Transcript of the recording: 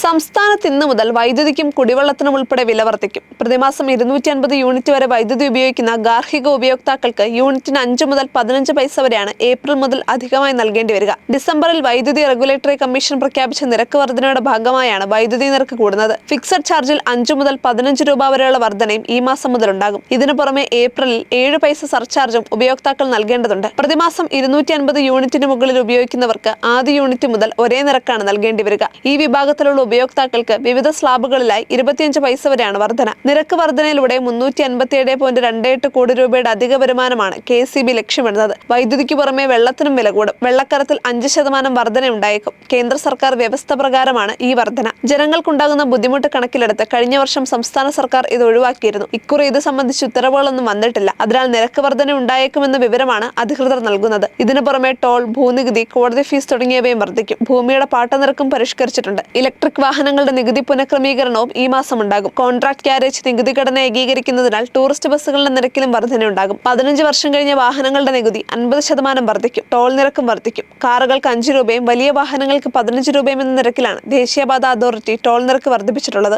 സംസ്ഥാനത്ത് ഇന്ന് മുതൽ വൈദ്യുതിക്കും കുടിവെള്ളത്തിനും ഉൾപ്പെടെ വില വർദ്ധിക്കും. പ്രതിമാസം 250 യൂണിറ്റ് വരെ വൈദ്യുതി ഉപയോഗിക്കുന്ന ഗാർഹിക ഉപയോക്താക്കൾക്ക് യൂണിറ്റിന് 5 മുതൽ 15 പൈസ വരെയാണ് ഏപ്രിൽ മുതൽ അധികമായി നൽകേണ്ടി വരിക. ഡിസംബറിൽ വൈദ്യുതി റെഗുലേറ്ററി കമ്മീഷൻ പ്രഖ്യാപിച്ച നിരക്ക് വർധനയുടെ ഭാഗമായാണ് വൈദ്യുതി നിരക്ക് കൂടുന്നത്. ഫിക്സഡ് ചാർജിൽ 5 മുതൽ 15 രൂപ വരെയുള്ള വർധനയും ഈ മാസം മുതൽ ഉണ്ടാകും. ഇതിനു പുറമെ ഏപ്രിലിൽ 7 പൈസ സർചാർജും ഉപയോക്താക്കൾ നൽകേണ്ടതുണ്ട്. പ്രതിമാസം 250 യൂണിറ്റിന് മുകളിൽ ഉപയോഗിക്കുന്നവർക്ക് ആദ്യ യൂണിറ്റ് മുതൽ ഒരേ നിരക്കാണ് നൽകേണ്ടി വരിക. ഈ വിഭാഗത്തിലുള്ള ഉപയോക്താക്കൾക്ക് വിവിധ സ്ലാബുകളിലായി 25 പൈസ വരെയാണ് വർധന. നിരക്ക് വർധനയിലൂടെ 357.28 കോടി രൂപയുടെ അധിക വരുമാനമാണ് KEB ലക്ഷ്യമിടുന്നത്. വൈദ്യുതിക്ക് പുറമെ വെള്ളത്തിനും വില കൂടും. വെള്ളക്കരത്തിൽ 5% വർധനയുണ്ടായേക്കും. കേന്ദ്ര സർക്കാർ വ്യവസ്ഥ പ്രകാരമാണ് ഈ വർധന. ജനങ്ങൾക്കുണ്ടാകുന്ന ബുദ്ധിമുട്ട് കണക്കിലെടുത്ത് കഴിഞ്ഞ വർഷം സംസ്ഥാന സർക്കാർ ഇത് ഒഴിവാക്കിയിരുന്നു. ഇക്കുറി ഇത് സംബന്ധിച്ച് ഉത്തരവുകളൊന്നും വന്നിട്ടില്ല. അതിനാൽ നിരക്ക് വർധന ഉണ്ടായേക്കുമെന്ന വിവരമാണ് അധികൃതർ നൽകുന്നത്. ഇതിനു പുറമെ ടോൾ, ഭൂനികുതി, കോടതി ഫീസ് തുടങ്ങിയവയും വർദ്ധിക്കും. ഭൂമിയുടെ പാട്ടനിരക്കും പരിഷ്കരിച്ചിട്ടുണ്ട്. ഇലക്ട്രിക് വാഹനങ്ങളുടെ നികുതി പുനഃക്രമീകരണവും ഈ മാസം ഉണ്ടാകും. കോൺട്രാക്ട് ക്യാരേജ് നികുതി ഘടന ഏകീകരിക്കുന്നതിനാൽ ടൂറിസ്റ്റ് ബസ്സുകളുടെ നിരക്കിലും വർധനയുണ്ടാകും. 15 വർഷം കഴിഞ്ഞ വാഹനങ്ങളുടെ നികുതി 50% വർദ്ധിക്കും. ടോൾ നിരക്കും വർദ്ധിക്കും. കാറുകൾക്ക് 5 രൂപയും വലിയ വാഹനങ്ങൾക്ക് 15 രൂപയും എന്ന നിരക്കിലാണ് ദേശീയപാത അതോറിറ്റി ടോൾ നിരക്ക് വർദ്ധിപ്പിച്ചിട്ടുള്ളത്.